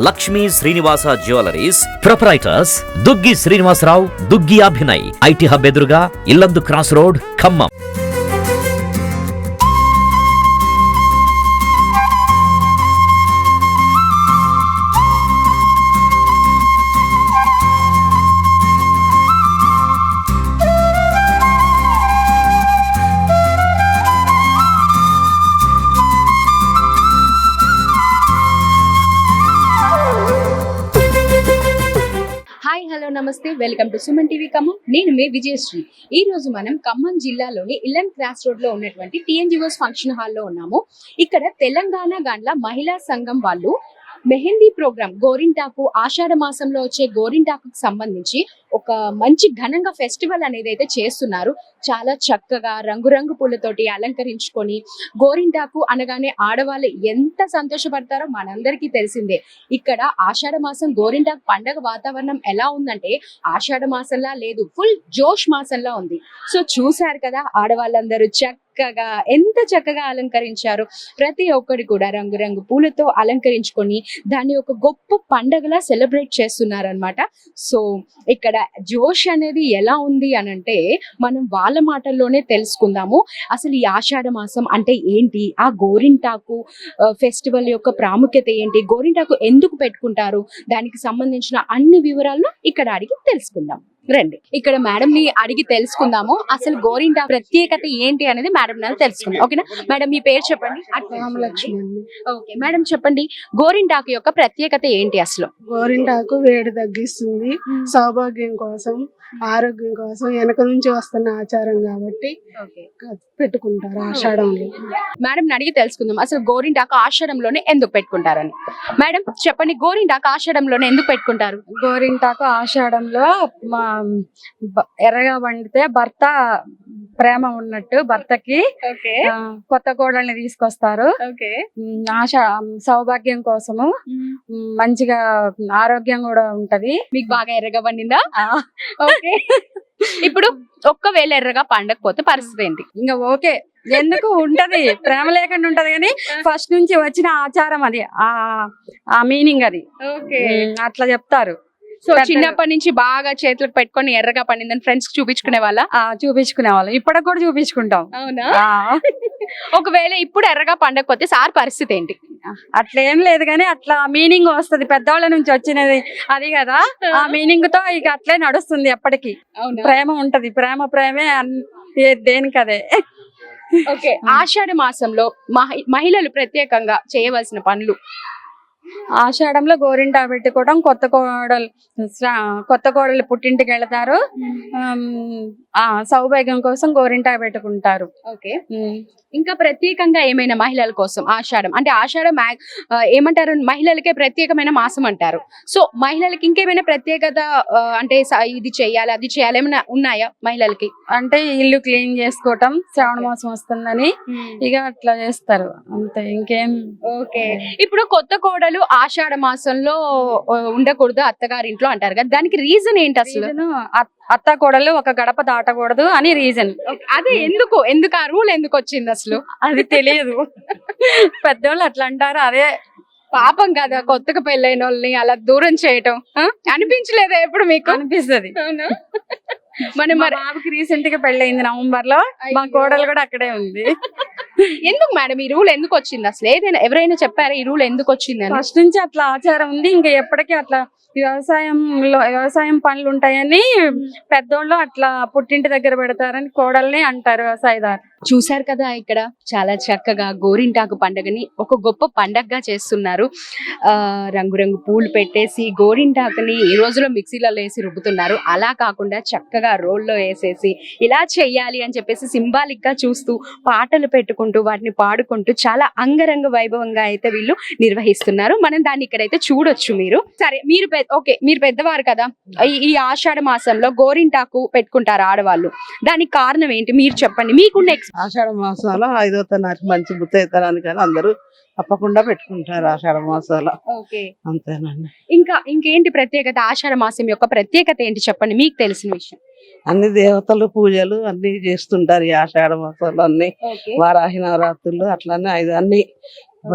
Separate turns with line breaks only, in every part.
Lakshmi Srinivasa jewelleries proprietors Duggi Srinivasarao, Duggi Abhinay, IT hub ఎదురుగా Yellandu cross road, Khammam.
Hi hello namaste, welcome to Suman TV Khammam. నేను మీ విజయశ్రీ. ఈ రోజు మనం ఖమ్మం జిల్లాలోని ఇల్లన్ క్రాస్ రోడ్ లో ఉన్నటువంటి టీఎన్జిఓస్ ఫంక్షన్ హాల్లో ఉన్నాము. ఇక్కడ తెలంగాణ గాండ్ల మహిళా సంఘం వాళ్ళు మెహందీ ప్రోగ్రామ్, గోరింటాకు, ఆషాఢ మాసంలో వచ్చే గోరింటాకు సంబంధించి ఒక మంచి ఘనంగా ఫెస్టివల్ అనేది అయితే చేస్తున్నారు. చాలా చక్కగా రంగురంగు పూలతోటి అలంకరించుకొని, గోరింటాకు అనగానే ఆడవాళ్ళు ఎంత సంతోషపడతారో మనందరికీ తెలిసిందే. ఇక్కడ ఆషాఢ మాసం గోరింటాకు పండగ వాతావరణం ఎలా ఉందంటే ఆషాఢ మాసంలా లేదు, ఫుల్ జోష్ మాసంలా ఉంది. సో చూసారు కదా, ఆడవాళ్ళందరూ ఎంత చక్కగా అలంకరించారు. ప్రతి ఒక్కరి కూడా రంగురంగు పూలతో అలంకరించుకొని దాన్ని ఒక గొప్ప పండగలా సెలబ్రేట్ చేస్తున్నారు అనమాట. సో ఇక్కడ జోష్ అనేది ఎలా ఉంది అనంటే మనం వాళ్ళ మాటల్లోనే తెలుసుకుందాము. అసలు ఈ ఆషాఢ మాసం అంటే ఏంటి, ఆ గోరింటాకు ఫెస్టివల్ యొక్క ప్రాముఖ్యత ఏంటి, గోరింటాకు ఎందుకు పెట్టుకుంటారు, దానికి సంబంధించిన అన్ని వివరాలను ఇక్కడ అడిగి తెలుసుకుందాం. రండి, ఇక్కడ మేడం ని అడిగి తెలుసుకుందాము. అసలు గోరింటాకు ప్రత్యేకత ఏంటి అనేది మేడం తెలుసుకుందాం. ఓకేనా మేడం, మీ పేరు చెప్పండి. ఓకే మేడం, చెప్పండి గోరింటాకు యొక్క ప్రత్యేకత ఏంటి? అసలు
గోరింటాకు వేడి తగ్గిస్తుంది, సౌభాగ్యం కోసం, ఆరోగ్యం కోసం వెనక నుంచి వస్తున్న ఆచారం కాబట్టి పెట్టుకుంటారు ఆషాఢంలో.
మేడం అడిగి తెలుసుకుందాం అసలు గోరింటాకు ఆషాఢంలోనే ఎందుకు పెట్టుకుంటారని. మేడం చెప్పండి, గోరింటాకు ఆషాఢంలోనే ఎందుకు పెట్టుకుంటారు?
గోరింటాకు ఆషాఢంలో ఎర్రగా వండితే భర్త ప్రేమ ఉన్నట్టు, భర్తకి కొత్త కోడల్ని తీసుకొస్తారు. సౌభాగ్యం కోసము, మంచిగా ఆరోగ్యం కూడా ఉంటది.
మీకు బాగా ఎర్రగా వండిందా? ఓకే, ఇప్పుడు ఒక్కవేళ ఎర్రగా పండకపోతే పరిస్థితి ఏంటి?
ఇంకా ఓకే, ఎందుకు ఉంటది, ప్రేమ లేకుండా ఉంటది, కానీ ఫస్ట్ నుంచి వచ్చిన ఆచారం అది, ఆ మీనింగ్ అది. అట్లా చెప్తారు.
సో చిన్నప్పటి నుంచి బాగా చేతులకు పెట్టుకొని ఎర్రగా పండిందని ఫ్రెండ్స్ చూపించుకునే వాళ్ళ?
చూపించుకునే వాళ్ళు, ఇప్పటికి కూడా చూపించుకుంటాం.
అవునా? ఒకవేళ ఇప్పుడు ఎర్రగా పండకపోతే సార్ పరిస్థితి ఏంటి?
అట్లా ఏం లేదు, కానీ అట్లా మీనింగ్ వస్తది, పెద్దవాళ్ళ నుంచి వచ్చినది అది కదా, ఆ మీనింగ్ తో ఇక అట్లే నడుస్తుంది ఎప్పటికీ. ప్రేమ ఉంటది, ప్రేమే దేనికదే.
ఓకే, ఆషాఢ మాసంలో మహిళలు ప్రత్యేకంగా చేయవలసిన పనులు.
ఆషాఢంలో గోరింటా పెట్టుకోవడం, కొత్త కోడలు పుట్టింటికి వెళతారు, సౌభాగ్యం కోసం గోరింటా పెట్టుకుంటారు.
ఓకే, ఇంకా ప్రత్యేకంగా ఏమైనా మహిళల కోసం ఆషాఢం అంటే ఆషాఢం ఏమంటారు, మహిళలకే ప్రత్యేకమైన మాసం అంటారు. సో మహిళలకి ఇంకేమైనా ప్రత్యేకత అంటే ఇది చెయ్యాలి అది చేయాలి ఏమైనా ఉన్నాయా మహిళలకి?
అంటే ఇల్లు క్లీన్ చేసుకోవటం, శ్రావణ మాసం వస్తుందని ఇక అట్లా చేస్తారు, అంతే, ఇంకేం.
ఓకే, ఇప్పుడు కొత్త కోడలు ఆషాఢ మాసంలో ఉండకూడదు అత్తగారింట్లో అంటారు కదా, దానికి రీజన్ ఏంటి అసలు?
అత్త కోడలు ఒక గడప దాటకూడదు అని రీజన్.
అదే ఎందుకు ఆ రూల్ ఎందుకు వచ్చింది అసలు?
అది తెలియదు, పెద్దోళ్ళు అట్లా అంటారు. అదే
పాపం కదా కొత్తగా పెళ్ళైన వాళ్ళని అలా దూరం చేయటం అనిపించలేదా ఎప్పుడు మీకు?
అనిపిస్తుంది. మన బాబుకి రీసెంట్ గా పెళ్ళయింది నవంబర్ లో, మా కోడలు కూడా అక్కడే ఉంది.
ఎందుకు మేడం ఈ రూల్ ఎందుకు వచ్చింది అసలు? ఎవరైనా చెప్పారా ఈ రూల్ ఎందుకు వచ్చింది?
ఫస్ట్ నుంచి అట్లా ఆచారం ఉంది, ఇంకా ఎప్పటికీ అట్లా వ్యవసాయం పనులు ఉంటాయని పెద్దోళ్ళు అట్లా పుట్టింటి దగ్గర పెడతారని కోడల్ని అంటారు వ్యవసాయదారు.
చూసారు కదా, ఇక్కడ చాలా చక్కగా గోరింటాకు పండుగని ఒక గొప్ప పండగగా చేస్తున్నారు. రంగురంగు పూలు పెట్టేసి గోరింటాకుని ఈ రోజులో మిక్సీలలో వేసి రుబ్బుతున్నారు. అలా కాకుండా చక్కగా రోల్లో వేసేసి ఇలా చెయ్యాలి అని చెప్పేసి సింబాలిక్ గా చూస్తూ పాటలు పెట్టుకుంటూ వాటిని పాడుకుంటూ చాలా అంగరంగ వైభవంగా అయితే వీళ్ళు నిర్వహిస్తున్నారు. మనం దాన్ని ఇక్కడైతే చూడొచ్చు. మీరు సరే, మీరు పెద్దవారు కదా, ఈ ఆషాఢ మాసంలో గోరింటాకు పెట్టుకుంటారు ఆడవాళ్ళు, దానికి కారణం ఏంటి మీరు చెప్పండి. మీకున్న
ఆషాఢ మాసంలో 5వ తారీఖు మంచి బుత్తైతారానికి అందరూ తప్పకుండా పెట్టుకుంటారు ఆషాఢ మాసాల. అంతేనండి.
ఇంకేంటి ప్రత్యేకత? ఆషాఢ మాసం యొక్క ప్రత్యేకత ఏంటి చెప్పండి, మీకు తెలిసిన విషయం.
అన్ని దేవతలు పూజలు అన్ని చేస్తుంటారు ఈ ఆషాఢ మాసాలు, అన్ని వారాహి నవరాత్రులు అట్లానే అన్ని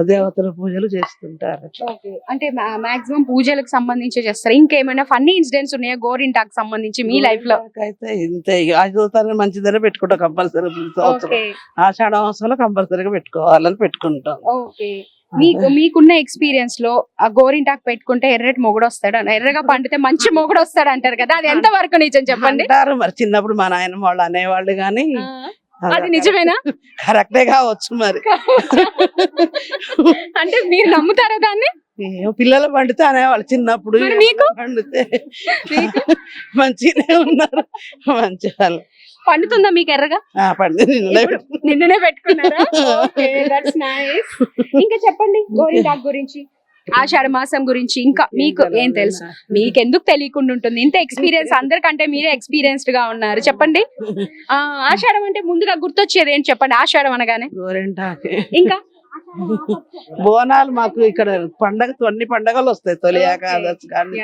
దేవతల పూజలు చేస్తుంటారు.
ఓకే, అంటే మాక్సిమం పూజలకు సంబంధించి చేస్తారు. ఇంకేమైనా ఫన్నీ ఇన్సిడెంట్స్ ఉన్నాయా గోరింటాకు సంబంధించి మీ లైఫ్ లో?
అయితే ఇంతే, ఆయుధాన్ని మంచిదనే పెట్టుకుంటాం కంపల్సరీ. సంవత్సరం ఆషాఢ మాసంలో కంపల్సరీగా పెట్టుకోవాలని పెట్టుకుంటాం.
ఓకే, మీకున్న ఎక్స్పీరియన్స్ లో ఆ గోరింటాకు పెట్టుకుంటే ఎర్రటి మొగుడు వస్తాడు, ఎర్రగా పండితే మంచి మొగుడు వస్తాడు అంటారు కదా, అది ఎంత వరకు నిజం చెప్పండి?
అంటారు మరి, చిన్నప్పుడు మా నాయన వాళ్ళు అనేవాళ్ళు గాని
అది నిజమేనా?
కరెక్టే కావచ్చు మరి.
అంటే మీరు నమ్ముతారా దాన్ని?
పిల్లలు పండితే అనేవాళ్ళు చిన్నప్పుడు.
మీకు
పండితే మంచిగానే ఉన్నారు, మంచి వాళ్ళు.
పండుతుందా మీకు ఎర్రగా?
పండి
నిన్ననే పెట్టుకున్నారా? ఇంకా చెప్పండి గోరింటాకు గురించి, ఆషాఢ మాసం గురించి ఇంకా మీకు ఏం తెలుసు? మీకెందుకు తెలియకుండా ఉంటుంది? ఇంత ఎక్స్పీరియన్స్, అందరికంటే మీరే ఎక్స్పీరియన్స్డ్ గా ఉన్నారు. చెప్పండి, ఆషాఢం అంటే ముందుగా గుర్తొచ్చేది ఏంటి చెప్పండి? ఆషాఢం అనగానే
గోరింటాకు,
ఇంకా
బోనాలు. మాకు ఇక్కడ అన్ని పండగలు వస్తాయి, తొలి ఏకాదశి కానీ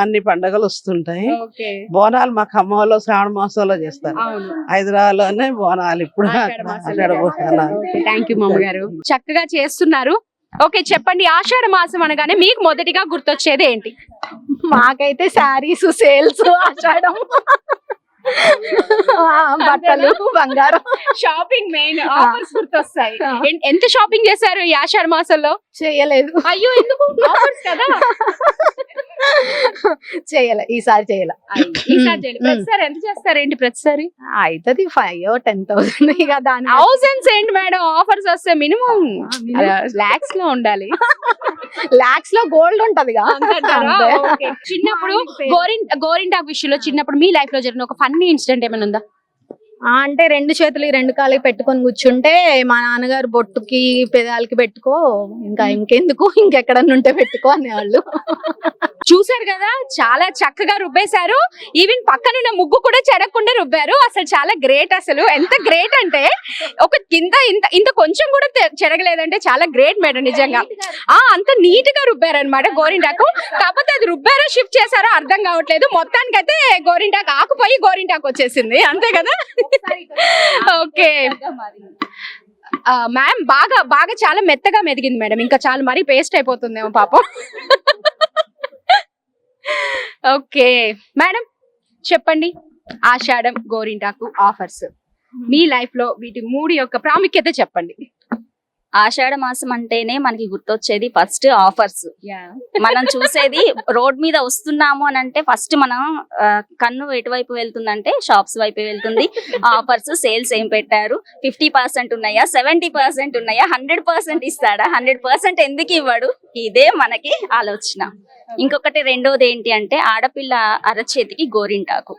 అన్ని పండగలు వస్తుంటాయి. బోనాలు మా ఖమ్మంలో శ్రావణ మాసంలో చేస్తారు, హైదరాబాద్ లోనే బోనాలు ఇప్పుడు.
థ్యాంక్ యూ మామ గారు, చక్కగా చేస్తున్నారు. ఓకే, చెప్పండి, ఆషాఢ మాసం అనగానే మీకు మొదటిగా గుర్తొచ్చేది ఏంటి?
మాకైతే శారీస్ సేల్స్, ఆషాఢం, బట్టలు, బంగారం,
షాపింగ్ మెయిన్, ఆఫర్స్ గుర్తొస్తాయి. ఎంత షాపింగ్ చేశారు ఈ ఆషాఢ మాసంలో?
చేయలేదు.
అయ్యో, ఎందుకు? ఆఫర్స్ కదా.
చేయలే, ఈసారి చేయలే.
ప్రతిసారి ఎంత చేస్తారు ఏంటి? ప్రతిసారి
అవుతుంది 5,000 10,000 ఇక దాని
థౌసండ్స్ ఏంటి మేడం? ఆఫర్స్ వస్తే మినిమం లాక్స్ లో ఉండాలి.
లాక్స్ లో గోల్డ్ ఉంటది.
చిన్నప్పుడు గోరింటాకు విషయంలో చిన్నప్పుడు మీ లైఫ్ లో జరిగిన ఒక ఫన్నీ ఇన్సిడెంట్ ఏమైనా ఉందా?
అంటే 2 చేతులు 2 కాళ్ళకి పెట్టుకొని కూర్చుంటే మా నాన్నగారు బొట్టుకి పెదాలకి పెట్టుకో, ఇంకెందుకు, ఇంకెక్కడన్నా ఉంటే పెట్టుకో అనేవాళ్ళు.
చూసారు కదా, చాలా చక్కగా రుబ్బేశారు. ఈవెన్ పక్కనున్న ముగ్గు కూడా చెడకుండా రుబ్బారు. అసలు చాలా గ్రేట్. అసలు ఎంత గ్రేట్ అంటే ఒక కింద ఇంత కొంచెం కూడా చెడగలేదంటే చాలా గ్రేట్ మేడం, నిజంగా. అంత నీట్ గా రుబ్బారు అనమాట గోరింటాకు. కాకపోతే అది రుబ్బారో షిఫ్ట్ చేశారో అర్థం కావట్లేదు. మొత్తానికైతే గోరింటాకు ఆకుపోయి గోరింటాకు వచ్చేసింది, అంతే కదా? ఓకే మ్యామ్, బాగా చాలా మెత్తగా మెదిగింది మేడం. ఇంకా చాలా మరీ పేస్ట్ అయిపోతుందేమో పాపం. ఓకే మేడం, చెప్పండి, ఆషాఢం, గోరింటాకు, ఆఫర్స్ మీ లైఫ్ లో వీటి 3 యొక్క ప్రాముఖ్యత చెప్పండి.
ఆషాఢ మాసం అంటేనే మనకి గుర్తొచ్చేది ఫస్ట్ ఆఫర్స్. మనం చూసేది రోడ్ మీద వస్తున్నాము అని అంటే ఫస్ట్ మనం కన్ను ఎటువైపు వెళ్తుందంటే షాప్స్ వైపు వెళ్తుంది. ఆఫర్స్, సేల్స్ ఏం పెట్టారు, 50% ఉన్నాయా, 70% ఉన్నాయా, 100% ఇస్తాడా, 100% ఎందుకు ఇవ్వడు, ఇదే మనకి ఆలోచన. ఇంకొకటి రెండోది ఏంటి అంటే ఆడపిల్ల అరచేతికి గోరింటాకు.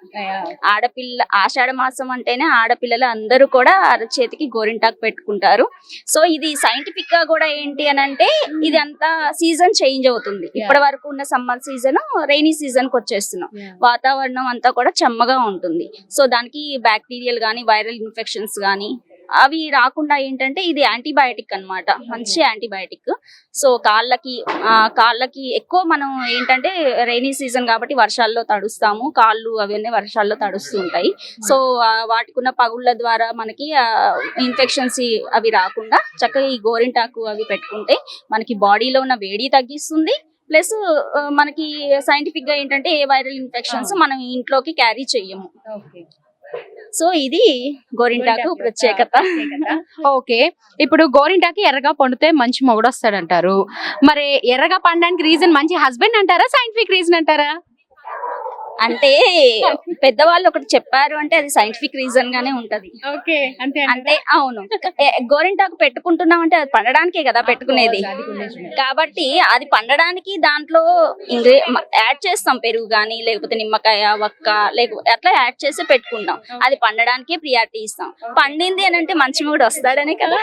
ఆషాఢ మాసం అంటేనే ఆడపిల్లలు అందరూ కూడా అరచేతికి గోరింటాకు పెట్టుకుంటారు. సో ఇది సైంటిఫిక్ గా కూడా ఏంటి అని అంటే ఇది అంతా సీజన్ చేంజ్ అవుతుంది. ఇప్పటి వరకు ఉన్న సమ్మర్ సీజన్ రైనీ సీజన్ కి వచ్చేస్తున్నాం. వాతావరణం అంతా కూడా చెమ్మగా ఉంటుంది. సో దానికి బ్యాక్టీరియల్ గానీ, వైరల్ ఇన్ఫెక్షన్స్ గానీ అవి రాకుండా ఏంటంటే ఇది యాంటీబయాటిక్ అన్నమాట, మంచి యాంటీబయాటిక్. సో కాళ్ళకి ఎక్కువ మనం ఏంటంటే రైనీ సీజన్ కాబట్టి వర్షాల్లో తడుస్తాము, కాళ్ళు అవన్నీ వర్షాల్లో తడుస్తూ ఉంటాయి. సో వాటికి ఉన్న పగుళ్ళ ద్వారా మనకి ఇన్ఫెక్షన్స్ అవి రాకుండా చక్కగా ఈ గోరింటాకు అవి పెట్టుకుంటే మనకి బాడీలో ఉన్న వేడి తగ్గిస్తుంది. ప్లస్ మనకి సైంటిఫిక్ గా ఏంటంటే ఏ వైరల్ ఇన్ఫెక్షన్స్ మనం ఇంట్లోకి క్యారీ చెయ్యము. సో ఇది గోరింటాకు ప్రత్యేకత.
ఓకే, ఇప్పుడు గోరింటాకు ఎర్రగా పండితే మంచి మొగుడు వస్తాడంటారు. మరి ఎర్రగా పండడానికి రీజన్ మంచి హస్బెండ్ అంటారా, సైంటిఫిక్ రీజన్ అంటారా?
అంటే పెద్దవాళ్ళు ఒకటి చెప్పారు అంటే అది సైంటిఫిక్ రీజన్ గానే ఉంటది. అంటే అవును, గోరింటాకు పెట్టుకుంటున్నాం అంటే అది పండడానికే కదా పెట్టుకునేది. కాబట్టి అది పండడానికి దాంట్లో యాడ్ చేస్తాం, పెరుగు గానీ లేకపోతే నిమ్మకాయ, వక్క, లేకపోతే అట్లా యాడ్ చేసి పెట్టుకుంటాం. అది పండడానికే ప్రియారిటీ ఇస్తాం. పండింది అని అంటే మంచి మూడు వస్తాడనే కదా.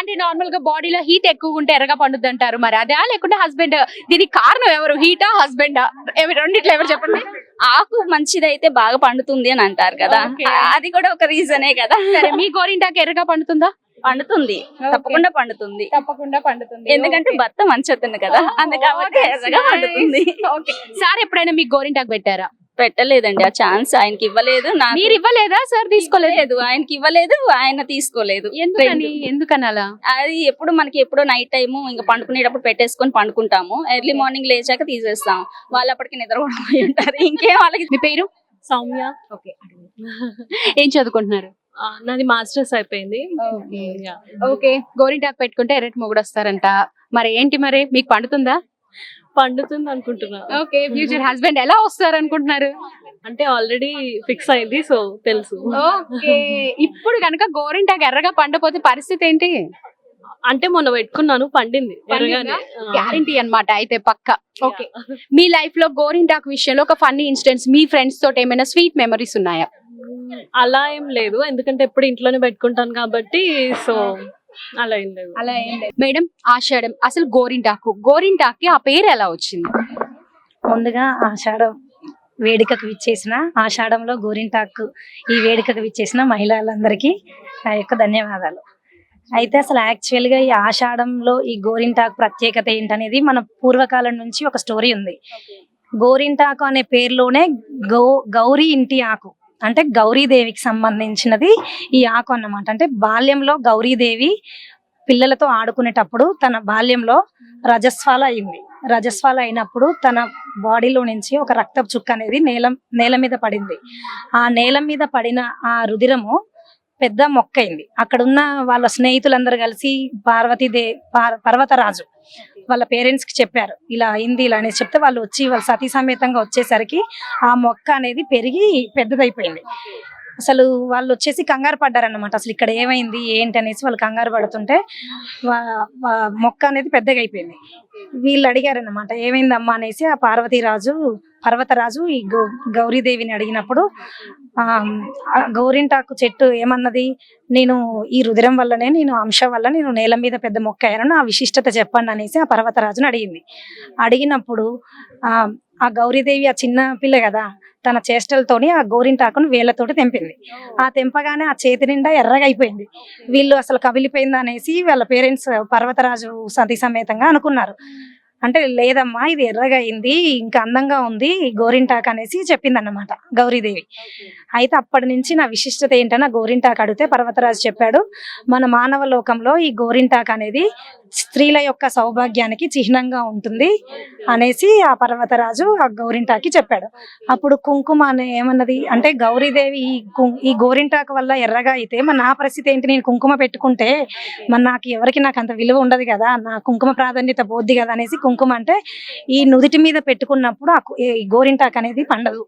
అంటే నార్మల్ గా బాడీలో హీట్ ఎక్కువ ఉంటే ఎర్రగా పండుద్ది అంటారు. మరి అదే లేకుంటే హస్బెండ్? దీనికి కారణం ఎవరు, హీటా హస్బెండా? రెండిట్లో ఎవరు చెప్పండి?
ఆకు మంచిదైతే బాగా పండుతుంది అని అంటారు కదా, అది కూడా ఒక రీజనే కదా.
సరే, మీ గోరింటాకు ఎర్రగా పండుతుందా?
పండుతుంది, తప్పకుండా పండుతుంది. ఎందుకంటే భర్త మంచి అతను కదా, అందుకని ఎర్రగా పండుతుంది.
సార్ ఎప్పుడైనా మీకు గోరింటాకు పెట్టారా?
పెట్టలేదండి ఆ ఛాన్స్, ఆయనకి ఇవ్వలేదు.
మీరు ఇవ్వలేదా సార్? తీసుకోలేదు.
ఆయనకి ఇవ్వలేదు, ఆయన తీసుకోలేదు.
ఎందుకని అలా?
అది ఎప్పుడు మనకి ఎప్పుడో నైట్ టైము ఇంకా పండుకునేటప్పుడు పెట్టేసుకొని పండుకుంటాము, ఎర్లీ మార్నింగ్ లేచాక తీసేస్తాం. వాళ్ళు అప్పటికి నిద్ర కూడా పోయి ఉంటారు. ఇంకేం వాళ్ళకి.
మీ పేరు?
సౌమ్య.
ఓకే. ఏం చదువుకుంటున్నారు?
నాది మాస్టర్స్ అయిపోయింది.
ఓకే. గోరింటాకు పెట్టుకుంటే ఎర్రటి మొగుడు వస్తారంట, మరి ఏంటి మరి మీకు పండుతుందా?
పండుతుంది అనుకుంటున్నా.
ఓకే. ఫ్యూచర్ హస్బెండ్ ఎలా వస్తారు అనుకుంటున్నారు?
అంటే ఆల్రెడీ ఫిక్స్ అయింది, సో తెలుసు.
ఓకే. ఇప్పుడు కనుక గోరింటాకు ఎర్రగా పండపోతే పరిస్థితి ఏంటి?
అంటే మొన్న పెట్టుకున్నాను, పండింది ఎర్రగానే.
గ్యారంటీ అన్నమాట అయితే పక్క. ఓకే. మీ లైఫ్ లో గోరింటాకు విషయంలో ఒక ఫన్నీ ఇన్సిడెంట్స్, మీ ఫ్రెండ్స్ తోటి ఏమైనా స్వీట్ మెమరీస్ ఉన్నాయా?
అలా ఏం లేదు, ఎందుకంటే ఎప్పుడు ఇంట్లోనే పెట్టుకుంటాను కాబట్టి. సో అలా ఏం లేదు.
మేడం, ఆషాఢం అసలు గోరింటాకి ఆ పేరు ఎలా వచ్చింది?
ముందుగా ఆషాఢం వేడుకకు విచ్చేసిన, ఆషాఢంలో గోరింటాకు ఈ వేడుకకు విచ్చేసిన మహిళలందరికీ నా యొక్క ధన్యవాదాలు. అయితే అసలు యాక్చువల్గా ఈ ఆషాఢంలో ఈ గోరింటాకు ప్రత్యేకత ఏంటనేది మన పూర్వకాలం నుంచి ఒక స్టోరీ ఉంది. గోరింటాకు అనే పేరులోనే గౌరీ ఇంటి ఆకు, అంటే గౌరీదేవికి సంబంధించినది ఈ ఆకు అన్నమాట. అంటే బాల్యంలో గౌరీదేవి పిల్లలతో ఆడుకునేటప్పుడు తన బాల్యంలో రజస్వాల అయింది. రజస్వాల అయినప్పుడు తన బాడీలో నుంచి ఒక రక్తపు చుక్క అనేది నేల మీద పడింది. ఆ నేల మీద పడిన ఆ రుధిరము పెద్ద మొక్క అయింది. అక్కడున్న వాళ్ళ స్నేహితులందరూ కలిసి పర్వతరాజు వాళ్ళ పేరెంట్స్ కి చెప్పారు, ఇలా అయింది ఇలా అనేసి చెప్తే వాళ్ళు వచ్చి వాళ్ళ సతీ సమేతంగా వచ్చేసరికి ఆ మొక్క అనేది పెరిగి పెద్దదైపోయింది. అసలు వాళ్ళు వచ్చేసి కంగారు పడ్డారన్నమాట, అసలు ఇక్కడ ఏమైంది ఏంటి అనేసి వాళ్ళు కంగారు పడుతుంటే మొక్క అనేది పెద్దగా అయిపోయింది. వీళ్ళు అడిగారన్నమాట, ఏమైందమ్మా అనేసి. ఆ పర్వతరాజు ఈ గౌరీదేవిని అడిగినప్పుడు గోరింటాకు చెట్టు ఏమన్నది, నేను ఈ రుధిరం వల్లనే, నేను అంశ వల్ల నేను నేల మీద పెద్ద మొక్క అయ్యాను, ఆ విశిష్టత చెప్పండి అనేసి ఆ పర్వతరాజును అడిగింది. అడిగినప్పుడు ఆ గౌరీదేవి ఆ చిన్న పిల్ల కదా, తన చేష్టలతోని ఆ గోరింటాకును వేళ్లతోటి తెంపింది. ఆ తెంపగానే ఆ చేతి నిండా ఎర్రగా అయిపోయింది. వీళ్ళు అసలు కవిలిపోయింది అనేసి వాళ్ళ పేరెంట్స్ పర్వతరాజు సతీ సమేతంగా అనుకున్నారు. అంటే లేదమ్మా, ఇది ఎర్రగా అయింది, ఇంకా అందంగా ఉంది గోరింటాకు అనేసి చెప్పిందన్నమాట గౌరీదేవి. అయితే అప్పటి నుంచి నా విశిష్టత ఏంటన్నా గోరింటాకు అడిగితే పర్వతరాజు చెప్పాడు, మన మానవ లోకంలో ఈ గోరింటాకు అనేది స్త్రీల యొక్క సౌభాగ్యానికి చిహ్నంగా ఉంటుంది అనేసి ఆ పర్వతరాజు ఆ గోరింటాకి చెప్పాడు. అప్పుడు కుంకుమ అనే ఏమన్నది అంటే, గౌరీదేవి ఈ గోరింటాకు వల్ల ఎర్రగా అయితే మరి నా పరిస్థితి ఏంటి, నేను కుంకుమ పెట్టుకుంటే మరి నాకు అంత విలువ ఉండదు కదా, నా కుంకుమ ప్రాధాన్యత పోద్ది కదా అనేసి కుంకుమ అంటే ఈ నుదిటి మీద పెట్టుకున్నప్పుడు ఈ గోరింటాకు అనేది పండదు.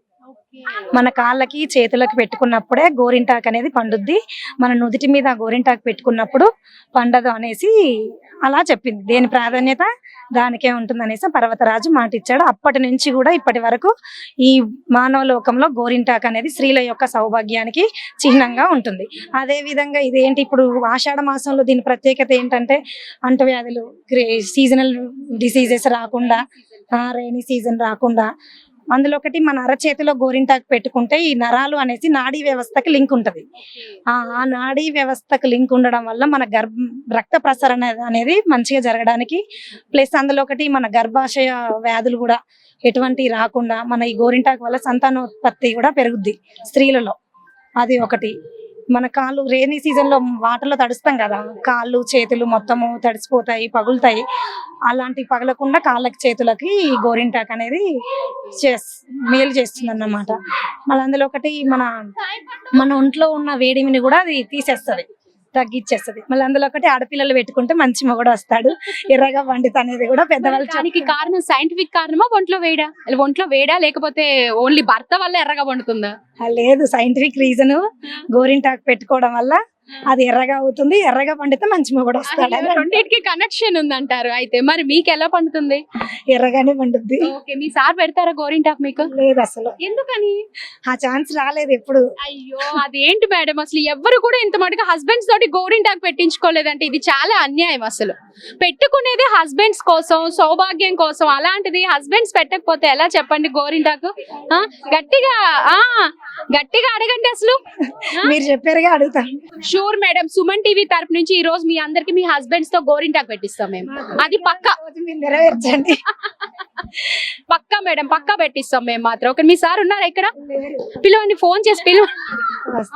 మన కాళ్ళకి చేతులకి పెట్టుకున్నప్పుడే గోరింటాకు అనేది పండుద్ది, మన నుదిటి మీద గోరింటాకు పెట్టుకున్నప్పుడు పండదు అనేసి అలా చెప్పింది. దేని ప్రాధాన్యత దానికే ఉంటుంది అనేసి పర్వతరాజు మాట ఇచ్చాడు. అప్పటి నుంచి కూడా ఇప్పటి వరకు ఈ మానవ లోకంలో గోరింటాకు అనేది స్త్రీల యొక్క సౌభాగ్యానికి చిహ్నంగా ఉంటుంది. అదే విధంగా ఇదేంటి, ఇప్పుడు ఆషాఢ మాసంలో దీని ప్రత్యేకత ఏంటంటే అంటువ్యాధులు, సీజనల్ డిసీజెస్ రాకుండా, రైనీ సీజన్ రాకుండా, అందులో ఒకటి మన అరచేతిలో గోరింటాకు పెట్టుకుంటే ఈ నరాలు అనేసి నాడీ వ్యవస్థకి లింక్ ఉంటది. ఆ నాడీ వ్యవస్థకు లింక్ ఉండడం వల్ల మన రక్త ప్రసరణ అనేది మంచిగా జరగడానికి, ప్లస్ అందులో ఒకటి మన గర్భాశయ వ్యాధులు కూడా ఎటువంటి రాకుండా మన ఈ గోరింటాకు వల్ల సంతానోత్పత్తి కూడా పెరుగుద్ది స్త్రీలలో. అది ఒకటి. మన కాళ్ళు రైనీ సీజన్ లో వాటర్లో తడుస్తాం కదా, కాళ్ళు చేతులు మొత్తము తడిసిపోతాయి, పగులుతాయి. అలాంటి పగలకుండా కాళ్ళకి చేతులకి ఈ గోరింటాకు అనేది మేలు చేస్తుంది అన్నమాట. మళ్ళీ అందులో ఒకటి మన ఒంట్లో ఉన్న వేడిమిని కూడా అది తీసేస్తుంది, తగ్గిచ్చేస్తుంది. మళ్ళీ అందులో ఒకటి ఆడపిల్లలు పెట్టుకుంటే మంచి మొగుడు వస్తాడు, ఎర్రగా పండిత అనేది కూడా పెద్దవాళ్ళు.
దానికి కారణం సైంటిఫిక్ కారణమా, ఒంట్లో వేడా లేకపోతే ఓన్లీ భర్త వల్ల ఎర్రగా పండుతుందా?
లేదు, సైంటిఫిక్ రీజన్. గోరింటాకు పెట్టుకోవడం వల్ల అది ఎర్రగా అవుతుంది, ఎర్రగా పండితే మంచి మొగుడు వస్తాడు.
రెండింటికి కనెక్షన్ ఉందంటారు. అయితే మరి మీకు ఎలా పండుతుంది?
ఎర్రగానే పండుద్ది.
ఓకే. మీ సార్ పెడతారా గోరింటాకు మీకు?
లేదు అసలు.
ఎందుకని?
ఆ ఛాన్స్ రాలేదు ఎప్పుడు.
అయ్యో, అదేంటి మేడం, అసలు ఎవ్వరు కూడా ఇంత మటుగా హస్బెండ్స్ తోటి గోరింటాకు పెట్టించుకోలేదంటే ఇది చాలా అన్యాయం. అసలు పెట్టుకునేది హస్బెండ్స్ కోసం, సౌభాగ్యం కోసం, అలాంటిది హస్బెండ్స్ పెట్టకపోతే ఎలా చెప్పండి గోరింటాకు? గట్టిగా అడగండి అసలు.
మీరు చెప్పారుగా అడుగుతాను.
షూర్ మేడం, సుమన్ టీవీ తరపు నుంచి ఈ రోజు మీ అందరికి మీ హస్బెండ్స్ తో గోరింటాకు పెట్టిస్తాం మేము. అది పక్కా
నెరవేర్చండి.
పక్కా మేడం, పక్కా పెట్టిస్తాం మేము మాత్రం. ఓకే, మీ సార్ ఉన్నారా ఇక్కడ? పిలవండి, ఫోన్ చేసి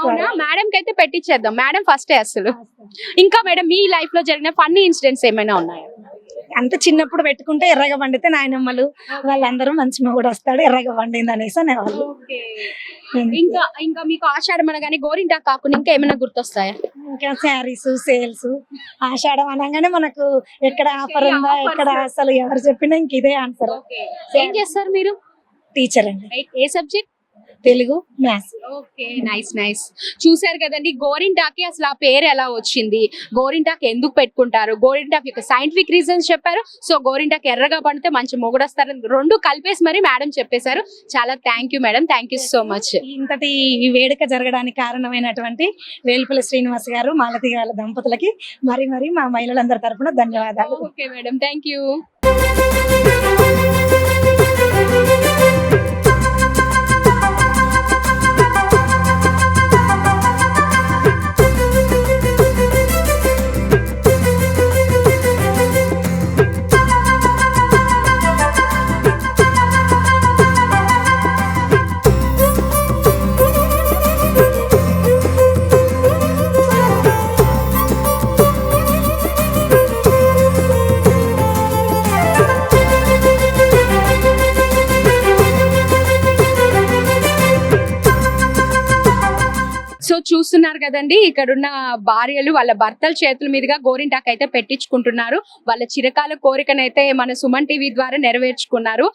అవునా? మేడం కి అయితే పెట్టించేద్దాం. మేడం ఫస్టే అసలు. ఇంకా మేడం, మీ లైఫ్ లో జరిగిన ఫన్నీ ఇన్సిడెంట్స్ ఏమైనా ఉన్నాయా?
అంత చిన్నప్పుడు పెట్టుకుంటే ఎర్రగా వండితే నాయనమ్మలు వాళ్ళందరూ మంచి మొగుడు వస్తాడు ఎర్రగా వండింది అనేసి అనేవాళ్ళు.
ఇంకా ఇంకా మీకు ఆషాఢం అనగానే గోరింటాకు కాకుండా ఇంకా ఏమైనా గుర్తొస్తాయా?
ఇంకా శారీస్ సేల్స్ ఆషాఢం అనగానే మనకు ఎక్కడ ఆఫర్ ఉందా, ఎక్కడ అసలు ఎవరు చెప్పినా ఇంక ఇదే ఆన్సర్.
ఏం చేస్తారు మీరు?
టీచర్ అండి,
ఏ subject?
Telugu, maths.
Okay, nice. చూసారు కదండి, గోరింటాకి అసలు ఆ పేరు ఎలా వచ్చింది, గోరింటాకు ఎందుకు పెట్టుకుంటారు, గోరింటాకు యొక్క సైంటిఫిక్ రీజన్స్ చెప్పారు. సో గోరింటాకు ఎర్రగా పండితే మంచి మొగుడు వస్తారని రెండు కలిపేసి మరి మేడం చెప్పేశారు. చాలా thank you madam, thank you so much.
ఇంతటి ఈ వేడుక జరగడానికి కారణమైనటువంటి వేల్పుల శ్రీనివాస్ గారు, మాలతి గారి దంపతులకి మరి మా మహిళలందరి తరపున ధన్యవాదాలు.
Okay madam, thank you. So చూస్తున్నారు కదండి, ఇక్కడున్న భార్యలు వాళ్ళ భర్తల చేతుల మీదుగా గోరింటాకు అయితే పెట్టించుకుంటున్నారు. వాళ్ళ చిరకాల కోరికనైతే మన సుమన్ టీవీ ద్వారా నెరవేర్చుకున్నారు.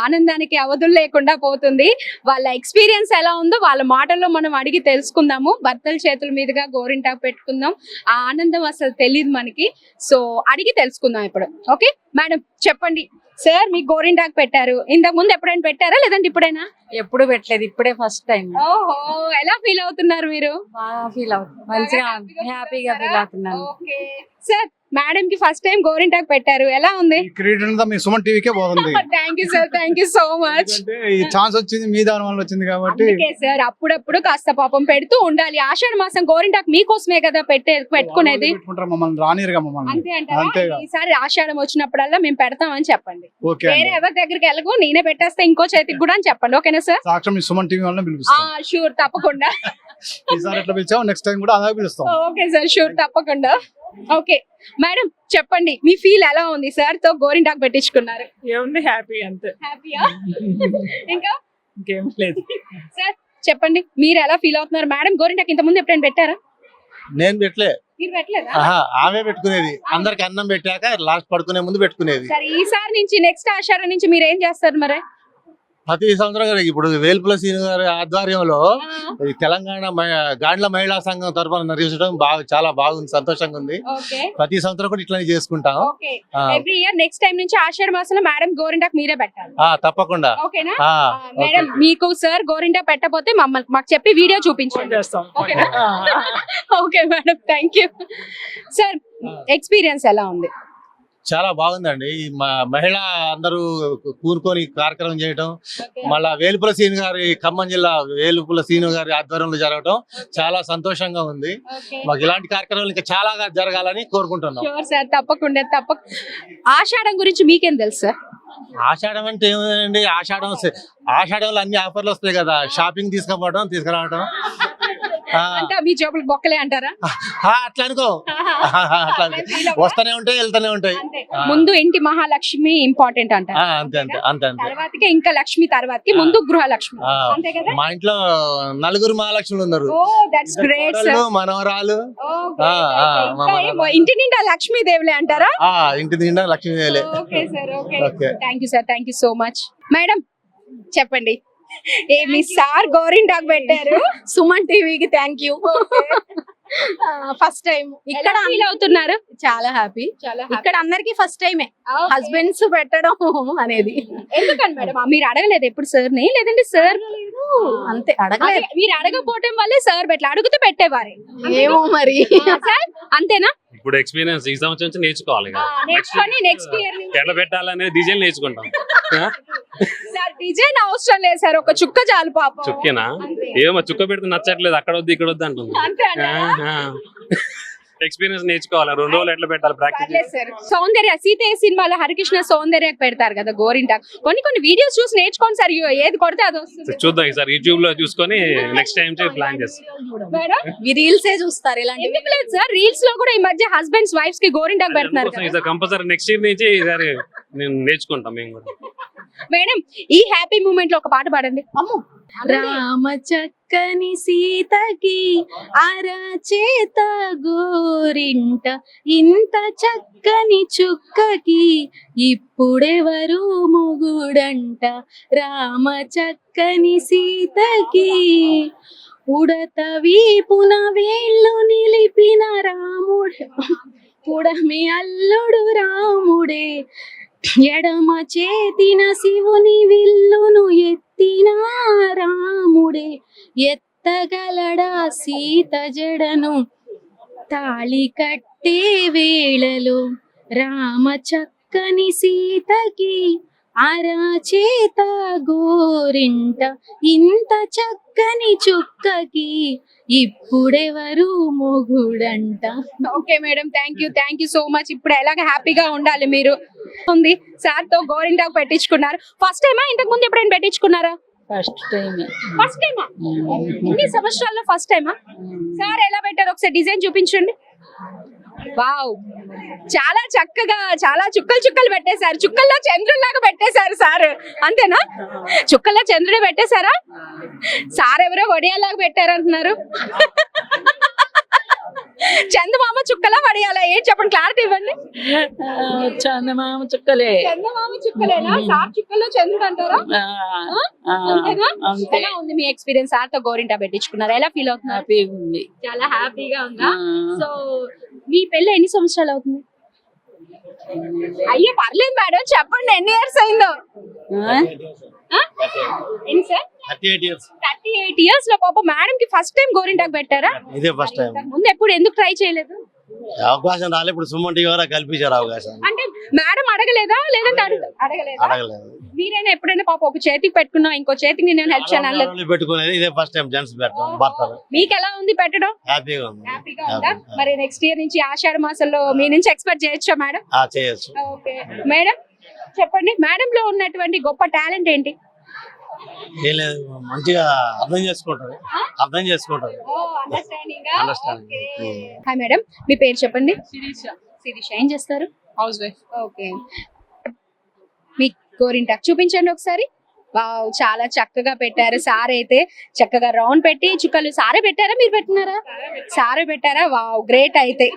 ఆనందానికి అవధులు లేకుండా పోతుంది. వాళ్ళ ఎక్స్పీరియన్స్ ఎలా ఉందో వాళ్ళ మాటల్లో మనం అడిగి తెలుసుకుందాము. భర్తల చేతుల మీదుగా గోరింటాకు పెట్టుకుందాం, ఆ ఆనందం అసలు తెలియదు మనకి. సో అడిగి తెలుసుకుందాం ఇప్పుడు. ఓకే మేడం, చెప్పండి సార్, మీకు గోరింటాకు పెట్టారు, ఇంతకు ముందు ఎప్పుడైనా పెట్టారా లేదంటే ఇప్పుడైనా?
ఎప్పుడు పెట్టలేదు, ఇప్పుడే ఫస్ట్ టైం.
ఓహో, ఎలా ఫీల్ అవుతున్నారు మీరు?
బాగా ఫీల్ అవుతుంది, మంచిగా హ్యాపీగా ఫీల్ అవుతున్నాను.
ఓకే సార్, మేడం కి ఫస్ట్ టైం గోరింటాకు పెట్టారు, ఎలా ఉంది?
క్రెడిట్ మీ సుమన్ టీవీకే పోతుంది.
Thank you sir, thank you so much.
ఈ ఛాన్స్ వచ్చింది మీ దాని వల్ల వచ్చింది కాబట్టి.
ఓకే సార్, అప్పుడప్పుడు కాస్త పాపం పెడుతూ ఉండాలి. ఆషాఢ మాసం గోరింటాకు మీకోసమే కదా పెట్టుకునేది.
మమ్మల్ని రానిరుగా మమ్మల్ని.
అంతే అంటారా?
అంతేగా.
ఈసారి ఆషాఢం వచ్చినప్పుడల్లా మేము పెడతామని చెప్పండి.
ఓకే
వేరే ఎవరి దగ్గరికి వెళ్ళకు, నేనే పెట్టేస్తే ఇంకో చేతికి కూడా అని చెప్పండి. ఓకేనా సార్?
సాక్షం మీ సుమన్ టీవీ వల్ల పిలుస్తాం.
షూర్, తప్పకుండా.
ఈసారి ఎట్లా పిలిచాం, నెక్స్ట్ టైం కూడా అలాగే పిలుస్తాం.
ఓకే సార్, షూర్, తప్పకుండా. ఓకే మేడం, చెప్పండి మీ ఫీల్ ఎలా ఉంది? సార్ తో గోరింటాకు పెట్టించుకున్నారు.
ఏముంది, హ్యాపీ అంతే.
హ్యాపీయా? ఇంకా
ఇంకేం లేదు.
సార్ చెప్పండి, మీరు ఎలా ఫీల్ అవుతున్నారు? మేడం గోరింటాకు ఇంత ముందు ఎప్పుడైనా పెట్టారా?
నేను పెట్టలే,
మీరు పెట్టలేదా?
ఆమె పెట్టుకునేది. అందరికి అన్నం పెట్టాక లాస్ట్ పడుకునే ముందు పెట్టుకునేది.
సరే, ఈసారి నుంచి నెక్స్ట్ ఆషాఢం నుంచి మీరు ఏం చేస్తారు మరి?
ప్రతి సంవత్సరం ఇప్పుడు వేల్పుల శ్రీను గారి ఆధ్వర్యంలో ఈ తెలంగాణ గాండ్ల మహిళా సంఘం తరఫున నిర్వహించడం చాలా బాగుంది, సంతోషంగా ఉంది. ప్రతి సంవత్సరం కూడా ఇట్లానే చేసుకుంటాం.
ఎవ్రీ ఇయర్ నెక్స్ట్ టైం నుంచి ఆషాఢ మాసంలో మేడం గోరింటాకు మీరే పెట్టాలి.
తప్పకుండా.
ఓకేనా మేడం? మీకు సార్ గోరింటాకు పెట్టకపోతే మమ్మల్ని మాకు చెప్పి వీడియో చూపించండి. ఓకేనా? Okay madam, thank you. Sir experience ఎలా ఉంది?
చాలా బాగుందండి. మహిళ అందరూ కూరుకొని కార్యక్రమం చేయటం, మళ్ళా వేలుపుల శ్రీను గారి ఖమ్మం జిల్లా వేలుపుల శ్రీను గారి ఆధ్వర్యంలో జరగటం చాలా సంతోషంగా ఉంది. మాకు ఇలాంటి కార్యక్రమాలు ఇంకా చాలా జరగాలని కోరుకుంటున్నాం.
సార్ తప్పకుండా. ఆషాఢం గురించి మీకేం తెలుసు సార్?
ఆషాఢం అంటే ఏముందండి, ఆషాఢంలో అన్ని ఆఫర్లు వస్తాయి కదా, షాపింగ్ తీసుకురావడం.
మీ జోబులు బొక్కలే అంటారా?
అట్లా అనుకో, వస్తూనే ఉంటాయి, వెళ్తూనే ఉంటాయి.
ముందు ఇంటి మహాలక్ష్మి ఇంపార్టెంట్ అంటారు.
అంతే.
తర్వాతకి ఇంకా లక్ష్మి, తర్వాతకి ముందు గృహలక్ష్మి. అంతే కదా?
మా ఇంట్లో నలుగురు మహాలక్ష్ములు ఉన్నారు.
That's great sir.
మనవరాలు.
ఇంటి నిండా లక్ష్మీదేవులే అంటారా?
ఇంటి నిండా లక్ష్మీదేవులే.
Okay sir, okay. Thank you sir, thank you so much. Madam చెప్పండి, మీ సార్ గోరింటాకు పెట్టారు,
సుమన్ టీవీకి థ్యాంక్ యూ. ఫస్ట్ టైం
ఇక్కడ ఫీల్ అవుతున్నారు?
చాలా హ్యాపీ. ఇక్కడ అందరికి ఫస్ట్ టైమే హస్బెండ్స్ పెట్టడం అనేది.
ఎందుకని మేడం? మీరు అడగలేదు ఎప్పుడు సార్ ని? లేదంటే సార్
అంతే అడగలేదు.
మీరు అడగపోవటం వల్లే సార్ పెట్టలే, అడిగితే పెట్టేవారే.
ఏమో మరి.
సార్ అంతేనా?
ఇప్పుడు ఎక్స్పీరియన్స్ ఈ సంవత్సరం నుంచి నేర్చుకోవాలి.
నేర్చుకొని నెక్స్ట్ ఇయర్
ఎట్లా పెట్టాలనేది డిజైన్ నేర్చుకుంటాం.
సార్ డిజైన్ అవసరం లేదు సార్, ఒక చుక్క చాలు పాపం.
చుక్కేనా? ఏమో చుక్క పెడితే నచ్చట్లేదు, అక్కడ వద్దు ఇక్కడ వద్దు అంటుంది. ఎక్స్పీరియన్స్ నేర్చుకోవాలి. 2 రోజులు ఎట్లా పెట్టాలి ప్రాక్టీస్.
పర్లేదు సార్. సౌందర్య సీతయ్య సినిమాలో హరికృష్ణ సౌందర్యకి పెడతారు కదా గోరింటాకు. కొన్ని వీడియోస్ చూసి నేర్చుకోండి సార్. ఏది కొడితే అది వస్తుంది.
చూద్దాం ఈసారి యూట్యూబ్ లో చూసుకొని నెక్స్ట్ టైం ప్లాన్ చేస్తాం.
మేడం
రీల్సే చూస్తారు ఇలాంటి.
ఎందుకు లేదు సార్, రీల్స్ లో కూడా ఈ మధ్య హస్బెండ్స్ వైఫ్స్ కి గోరింటాకు పెడుతున్నారు కదా.
ఈసారి కంపల్సరీ నెక్స్ట్ ఇయర్ నుంచి ఈసారి నేను నేర్చుకుంటాం మేము కూడా.
మేడం ఈ హ్యాపీ మూమెంట్ లో ఒక పాట పాడండి. అమ్మో
రామ చక్కని సీతకి అరచేత గోరింట, ఇంత చక్కని చుక్కకి ఇప్పుడెవరు మొగుడంట. రామ చక్కని సీతకి ఉడత వీపున వేళ్ళు నిలిపిన రాముడు, పుడమి అల్లుడు రాముడే. ఎడమ చేతిన శివుని విల్లును ఎత్తిన రాముడే. ఎత్తగలడా సీత జడను తాళి కట్టే వేళలో. రామ చక్కని సీతకి అరచేత గోరింట, ఇంత చక్కని చుక్కకి ఇప్పుడెవరు మొగుడంట.
Okay madam, thank you so much. ఇప్పుడు ఎలాగ హ్యాపీగా ఉండాలి మీరు. ఉంది సార్ తో గోరింటాకు పెట్టించుకున్నారు. ఫస్ట్ టైమా ఇంతకు ముందు ఎప్పుడైనా పెట్టించుకున్నారా?
ఫస్ట్
టైమా? ఇన్ని సంవత్సరాల్లో ఫస్ట్ టైమా? సార్ ఎలా పెట్టారు ఒకసారి డిజైన్ చూపించండి. వావ్, చాలా చక్కగా చాలా చుక్కలు పెట్టేశారు. చుక్కల్లో చంద్రుల్లాగా పెట్టేశారు సార్. అంతేనా? చుక్కల్లో చంద్రుడే పెట్టేశారా? సార్ ఎవరో వడియాలాగా పెట్టారంటున్నారు. చందమామ చుక్కలా వడియాలా? ఏంటి చెప్పండి, క్లారిటీ ఇవ్వండి.
చందమామ చుక్కలే.
చందమామ చుక్కలేనా? సార్ చుక్కల్లో చంద్రుడు అంటారా? అంతేనా? ఎలా ఉంది మీ ఎక్స్పీరియన్స్? సార్ తో గోరింటా పెట్టించుకున్నారా? ఎలా ఫీల్ అవుతున్నారు? చాలా హ్యాపీగా ఉందా? సో మీ పెళ్ళి ఎన్ని సంవత్సరాలు అవుతుంది? అయ్యో పర్లేదు మేడం, చెప్పండి ఎన్ని ఇయర్స్ అయిందో. ఎన్ని సార్? 38 ఇయర్స్ లో పాప మేడం కి ఫస్ట్ టైం గోరింటాకు పెట్టారా?
ఇదే ఫస్ట్ టైం.
ముందు ఎప్పుడు ఎందుకు ట్రై చేయలేదు?
అవకాశం రాలేదు. ఇప్పుడు సుమన్ టీవీ వారు కల్పించారు అవకాశం.
అంటే మేడం అడగలేదా? లేదంటే అడగలేదు. మీరైనా ఎప్పుడైనా పాప ఒక చేతికి పెట్టుకున్నా ఇంకో చేతికి నేను హెల్ప్ చేయాలి
పెట్టుకునేది ఇదే ఫస్ట్ టైం. జెంట్స్ భర్తలు.
మీకు ఎలా ఉంది పెట్టడం?
హ్యాపీగా ఉంది.
హ్యాపీగా ఉందా? మరి నెక్స్ట్ ఇయర్ నుంచి ఆషాఢ మాసంలో మీ నుంచి ఎక్స్పెక్ట్ చేయొచ్చా మేడం?
చేయొచ్చు.
ఓకే మేడం, చెప్పండి మేడం లో ఉన్నటువంటి గొప్ప టాలెంట్ ఏంటి?
ఏం లేదు, మంచిగా అర్థం చేసుకుంటారు. అండర్స్టాండింగ్.
హాయ్ మేడం, మీ పేరు చెప్పండి. శిరీష. ఏం చేస్తారు?
House wife.
ఓకే, మీ గోరింటాకు చూపించండి ఒకసారి. వావ్, చాలా చక్కగా పెట్టారు. సార్ అయితే చక్కగా రౌండ్ పెట్టి చుక్కలు సారే పెట్టారా మీరు పెట్టినారా? సారే పెట్టారా? Wow, great. అయితే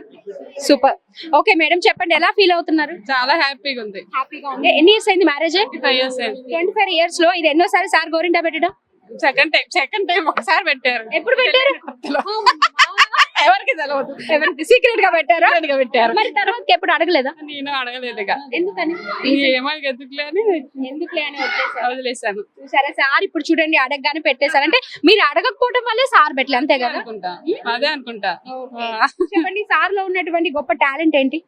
సూపర్. ఓకే మేడం, చెప్పండి ఎలా ఫీల్ అవుతున్నారు?
చాలా హ్యాపీగా ఉంది.
హ్యాపీగా ఉంది. ఎన్ని ఇయర్స్ అయింది మ్యారేజ్?
25 years అయింది.
25 ఇయర్స్ లో ఇది ఎన్నోసారి సార్ గోరింటా పెట్టడం?
సెకండ్ టైం ఒకసారి పెట్టారు.
ఎప్పుడు పెట్టారు?
ఎవరికి తెలియదు.
ఎవరికి సీక్రెట్ గా పెట్టారా?
పెట్టారు.
మరి తర్వాత ఎప్పుడు అడగలేదా?
నేను అడగలేదు.
ఎందుకని?
ఎందుకులే అని వదిలేసాను.
సరే సార్ ఇప్పుడు చూడండి అడగగానే పెట్టేశారు. అంటే మీరు అడగకపోవడం వల్లే సార్ పెట్టలే, అంతే కదా?
అదే అనుకుంటా.
చెప్పండి, సార్ లో ఉన్నటువంటి గొప్ప టాలెంట్ ఏంటి?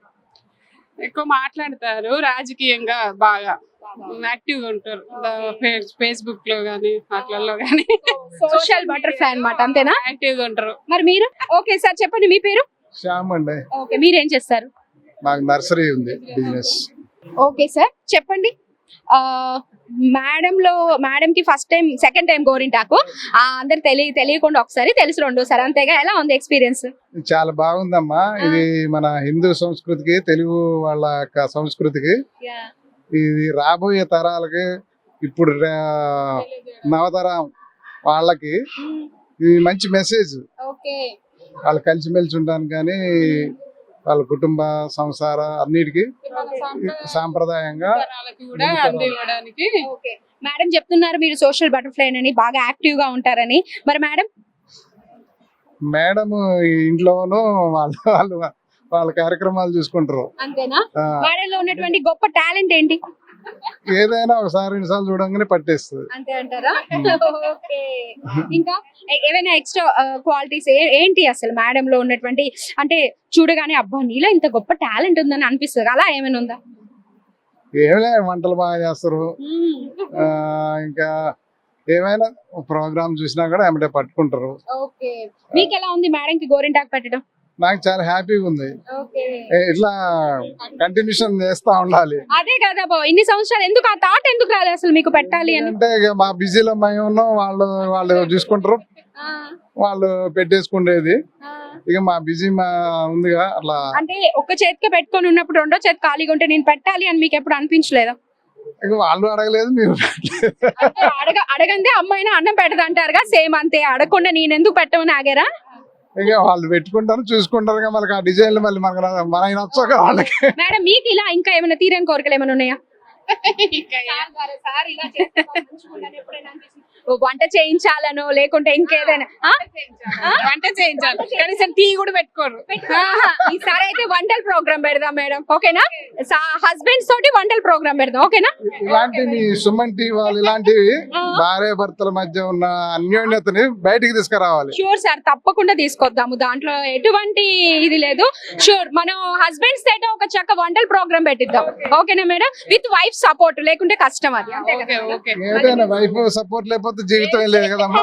ఎక్కువ మాట్లాడతారు. రాజకీయంగా బాగా యాక్టివ్ గా ఉంటారు. ఫేస్బుక్ లో గానీ వాటిల్లో గానీ
సోషల్ బటర్ఫ్లై అన్నమాట, అంతేనా?
యాక్టివ్ గా ఉంటారు.
మరి మీరు? ఓకే సార్ చెప్పండి మీ పేరు.
శ్యామ్ అండి.
ఓకే, మీరేం చేస్తారు?
మాకు నర్సరీ ఉంది, బిజినెస్.
ఓకే సార్ చెప్పండి. మేడం కి ఫస్ట్ టైం సెకండ్ టైం గోరింటాకు అందరు తెలియకుండా ఒకసారి తెలిసి రెండోసారి, అంతేగా? ఎలా ఉంది ఎక్స్పీరియన్స్?
చాలా బాగుందమ్మా. ఇది మన హిందూ సంస్కృతికి, తెలుగు వాళ్ళ యొక్క సంస్కృతికి, ఇది రాబోయే తరాలకి, ఇప్పుడు నవతరం వాళ్ళకి ఇది మంచి మెసేజ్. వాళ్ళు కలిసిమెలిసి ఉండడానికి కానీ వాళ్ళ కుటుంబ సంసార అన్నిటికీ సాంప్రదాయంగా
మేడం చెప్తున్నారు మీరు సోషల్ బటర్ఫ్లై అని, బాగా యాక్టివ్ గా ఉంటారని. మరి
మేడం ఇంట్లోనూ వాళ్ళ కార్యక్రమాలు చూసుకుంటారు.
అంతేనా? మేడంలో ఉన్నటువంటి గొప్ప టాలెంట్ ఏంటి?
ఏదైనా ఒకసారి 2 సార్లు చూడంగానే పట్టేస్తుంది.
అంతే అంటారా? ఓకే, ఇంకా ఏమైనా ఎక్స్ట్రా క్వాలిటీస్ ఏంటి అసలు మేడం లో ఉన్నటువంటి? అంటే చూడగానే అబ్బా నీలో ఇంత గొప్ప టాలెంట్ ఉందని అనిపిస్తుంది, అలా ఏమైనా ఉందా?
ఏమైనా వంటలు బాగా చేస్తారు. ఇంకా ఏమైనా ప్రోగ్రామ్ చూసినా కూడా ఏమంటే పట్టుకుంటారు.
ఓకే, మీకు ఎలా ఉంది మేడం కి గోరింటాకు పెట్టడం?
నాకు చాలా హ్యాపీగా ఉంది. ఇట్లా కంటిన్యూషన్ చేస్తా ఉండాలి.
అదే కదా బాబు, ఇన్ని సంవత్సరాలు ఎందుకు ఆ థాట్ ఎందుకు రాలేదు అసలు మీకు పెట్టాలి అని?
అంటే ఇక మా బిజీలో మేము ఉన్నాం, వాళ్ళు చూసుకుంటారు, వాళ్ళు పెట్టేసుకునేది. ఇక మా బిజీ ఉందిగా అట్లా.
అంటే ఒక చేతికి పెట్టుకొని ఉన్నప్పుడు రెండో చేతి ఖాళీగా ఉంటే నేను పెట్టాలి అని మీకు ఎప్పుడు అనిపించలేదా?
ఇక వాళ్ళు అడగలేదు, మేము
అడగందే అమ్మాయినా అన్నం పెట్టదు అంటారుగా, సేమ్ అంతే. అడగకుండా నేను ఎందుకు పెట్టమని ఆగారా?
ఇక వాళ్ళు పెట్టుకుంటారు, చూసుకుంటారు. మనకి ఆ డిజైన్లు మళ్ళీ మనకి నచ్చక వాళ్ళకి.
మేడం మీకు ఇలా ఇంకా ఏమైనా తీరని కోరికలు ఏమైనా ఉన్నాయా? వంట చేయించాలను లేకుంటే ఇంకేదైనా
వంట చేయించాలి, కనీసం టీ కూడా పెట్టుకోరు.
ఈసారి అయితే వంటల ప్రోగ్రామ్ పెడదాం మేడం, ఓకేనా? హస్బెండ్స్ తోటి వంటల ప్రోగ్రామ్ పెడదాం, ఓకేనా?
ఇలాంటి మీ సుమన్ టీవీ వాళ్ళు ఇలాంటివి భార్య భర్తల మధ్య ఉన్న అన్యోన్యతని బయటికి తీసుకురావాలి.
షూర్ సార్, తప్పకుండా తీసుకొద్దాము, దాంట్లో ఎటువంటి ఇది లేదు. షూర్, మనం హస్బెండ్స్ తోటి ఒక చక్క వంటల ప్రోగ్రామ్ పెట్టిద్దాం, ఓకేనా మేడం? విత్ వైఫ్ సపోర్ట్, లేకుంటే కష్టం అది.
ఏదైనా వైఫ్ సపోర్ట్ లేకపోతే జీవితం లేదు కదమ్మా.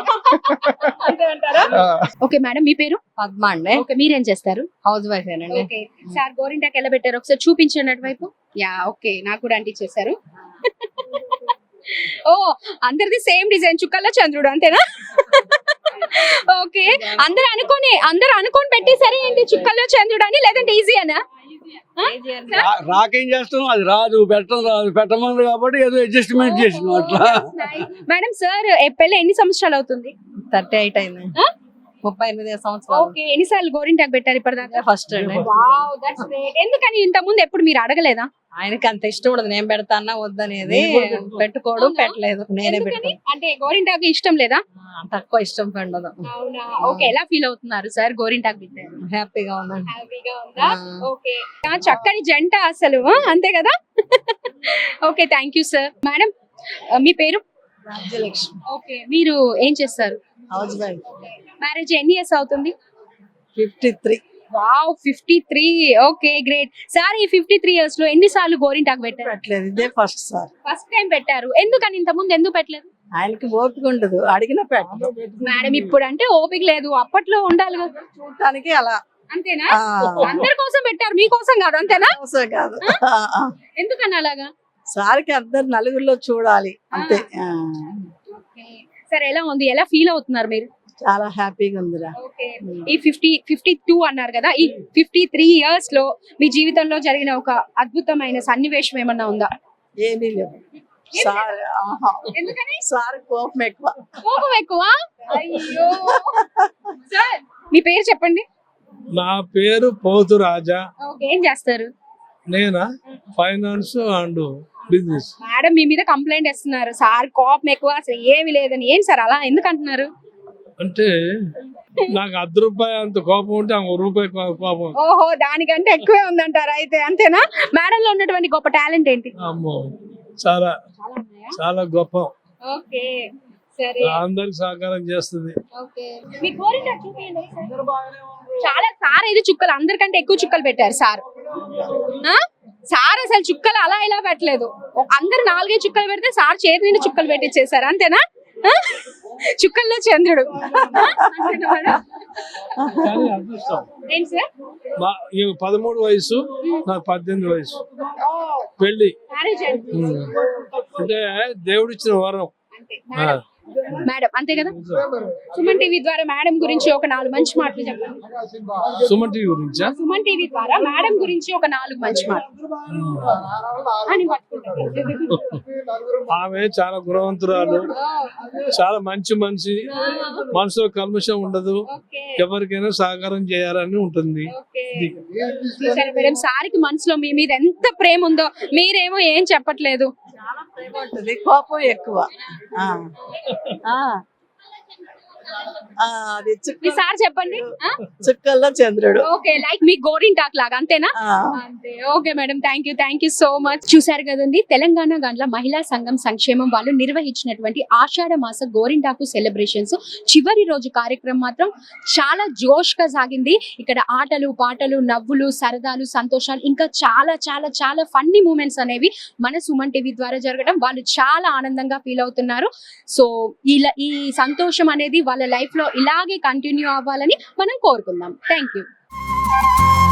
ఓకే మేడం, మీ పేరు?
పద్మ అండి.
ఓకే, మీరేం చేస్తారు?
హౌస్ వైఫ్ ఏనండి.
ఓకే సార్, గోరింటాకు ఎలా పెట్టారు ఒకసారి చూపించండి అటువైపు. యా, ఓకే, నాకు కూడా అంటించేశారు. ఓ, అందరిది సేమ్ డిజైన్, చుక్కల్లో చంద్రుడు, అంతేనా? ఓకే, అందరు అనుకొని పెట్టేసరి ఏంటి చుక్కల్లో చంద్రుడు అని, లేదంటే ఈజీ అనా?
రాకేం చేస్తాం, అది రాదు, పెట్టమని కాబట్టి ఏదో అడ్జస్ట్మెంట్ చేసినాం అట్లా.
మేడం సార్ పెళ్ళి ఎన్ని సంవత్సరాలు అవుతుంది?
38 అయింది. 38 సంవత్సరాలు.
ఓకే, ఎన్నిసార్లు గోరింటాకు పెట్టారు ఇప్పటిదాకా?
ఫస్ట్ అండి.
Wow, that's great. ఎందుకని ఇంత ముందు ఎప్పుడు మీరు అడగలేదా?
ఆయనకి అంత ఇష్టం ఉండదు, నేను పెడతానా వద్దనేది, పెట్టుకోవడం పెట్టలేదు, నేనే పెట్టుకున్నాను.
అంటే గోరింటాకు ఇష్టం లేదా?
తక్కువ ఇష్టం ఉండదు.
అవునా? ఓకే, ఎలా ఫీల్ అవుతున్నారు సార్ గోరింటాకు పెట్టారు?
హ్యాపీగా ఉందండి.
హ్యాపీగా ఉందా? ఓకే, చక్కని జంట అసలు, అంతే కదా? Okay, thank you sir. Madam మీ పేరు?
రాజ్యలక్ష్మి.
ఓకే, మీరు ఏం చేస్తారు?
Housewife.
మ్యారేజ్ ఎన్ని ఇయర్స్ అవుతుంది?
53.
వావ్, 53. Okay, great. సార్ ఈ 53 ఇయర్స్ లో ఎన్నిసార్లు గోరింటాకు పెట్టారు?
పెట్టలేదు, ఇదే ఫస్ట్ సార్.
ఫస్ట్ టైం పెట్టారు. ఎందుకని ఇంత ముందు ఎందుకు పెట్టలేదు?
ఆయనకి ఓపిక ఉండదు, అడిగిన పెట్టదు.
మేడం ఇప్పుడు అంటే ఓపిక లేదు, అప్పట్లో ఉండాలి కదా.
చూడటానికి అలా,
అంతేనా? అందరి కోసం పెట్టారు, మీకోసం కాదు, అంతేనా?
అవసరం కాదు.
ఎందుకని అలాగా?
సార్కి అందరు నలుగురిలో చూడాలి, అంతే.
సరే, ఎలా ఉంది, ఎలా ఫీల్ అవుతున్నారు మీరు?
చాలా హ్యాపీగా ఉందిరా.
ఈ 52 అన్నారు కదా, ఈ 53 ఇయర్స్ లో మీ జీవితంలో జరిగిన ఒక అద్భుతమైన సన్నివేశం ఏమన్నా ఉందా?
ఏమీ లేవు. సార్ సార్ కోపం ఎక్కువ.
కోపం ఎక్కువ? అయ్యో. సార్ మీ పేరు చెప్పండి.
నా పేరు పోతు రాజా.
ఓకే, ఏం చేస్తారు?
నేనా ఫైనాన్స్ అండ్ బిజినెస్.
మేడం మీ మీద కంప్లైంట్ ఇస్తున్నారు, సార్ కోపం ఎక్కువ, అసలు ఏమి లేదని. ఏం సార్ అలా ఎందుకు అంటున్నారు?
అంటే నాకు ₹10 అంత కోపం ఉంటే ₹1 కోపం.
ఓహో, దానికంటే ఎక్కువే ఉందంటారు అయితే, అంతేనా? మేడం లో ఉన్నటువంటి గొప్ప టాలెంట్ ఏంటి?
అమ్మో, చాలా చాలా గొప్ప.
ఓకే, సరే,
అందరికి సహకారం చేస్తుంది.
ఓకే, మీ గోరింటాకు చూపియండి. చాలా సార్ ఇది చుక్కలు అందరికంటే ఎక్కువ చుక్కలు పెట్టారు సార్. సార్ అసలు చుక్కలు అలా ఇలా పెట్టలేదు, అందరు 4 చుక్కలు పెడితే సార్ చేతి నిండా చుక్కలు పెట్టించేసారు, అంతేనా? చుక్కల్లో చంద్రుడు. ఏంటి సార్?
13 వయసు, నాకు 18 వయసు. పెళ్లి అంటే దేవుడిచ్చిన వరం.
మేడం అంతే కదా? సుమన్ టీవీ ద్వారా మేడం గురించి ఒక 4 మంచి మాటలు చెప్పండి.
సుమన్ టీవీ గురించా?
సుమన్ టీవీ ద్వారా మేడం గురించి ఒక 4 మంచి మాటలు.
ఆమె చాలా గుణవంతురాలు, చాలా మంచి మనిషి, మనసులో కల్మషం ఉండదు, ఎవరికైనా సహకారం చేయాలని ఉంటుంది.
మేడం సార్కి మనసులో మీ మీద ఎంత ప్రేమ ఉందో, మీరేమో ఏం చెప్పట్లేదు.
చాలా ప్రేమ ఉంటుంది, కోపం ఎక్కువ.
సార్ చెప్పండి.
చుక్కల్లో చంద్రుడు.
ఓకే, లైక్ మీ గోరింటాక్ లాగా, అంతేనా? అంతే. Okay madam, thank you so much. చూసారు కదండి, తెలంగాణ గండ్ల మహిళా సంఘం సంక్షేమం వాళ్ళు నిర్వహించినటువంటి ఆషాఢ మాస గోరింటాకు సెలబ్రేషన్స్ చివరి రోజు కార్యక్రమం మాత్రం చాలా జోష్ గా సాగింది. ఇక్కడ ఆటలు పాటలు, నవ్వులు, సరదాలు, సంతోషాలు, ఇంకా చాలా చాలా చాలా ఫన్నీ మూమెంట్స్ అనేవి మన సుమన్ టీవీ ద్వారా జరగడం వాళ్ళు చాలా ఆనందంగా ఫీల్ అవుతున్నారు. సో ఈ సంతోషం అనేది వాళ్ళ లైఫ్ లో ఇలాగే కంటిన్యూ అవ్వాలని మనం కోరుకుందాం. Thank you. Bye.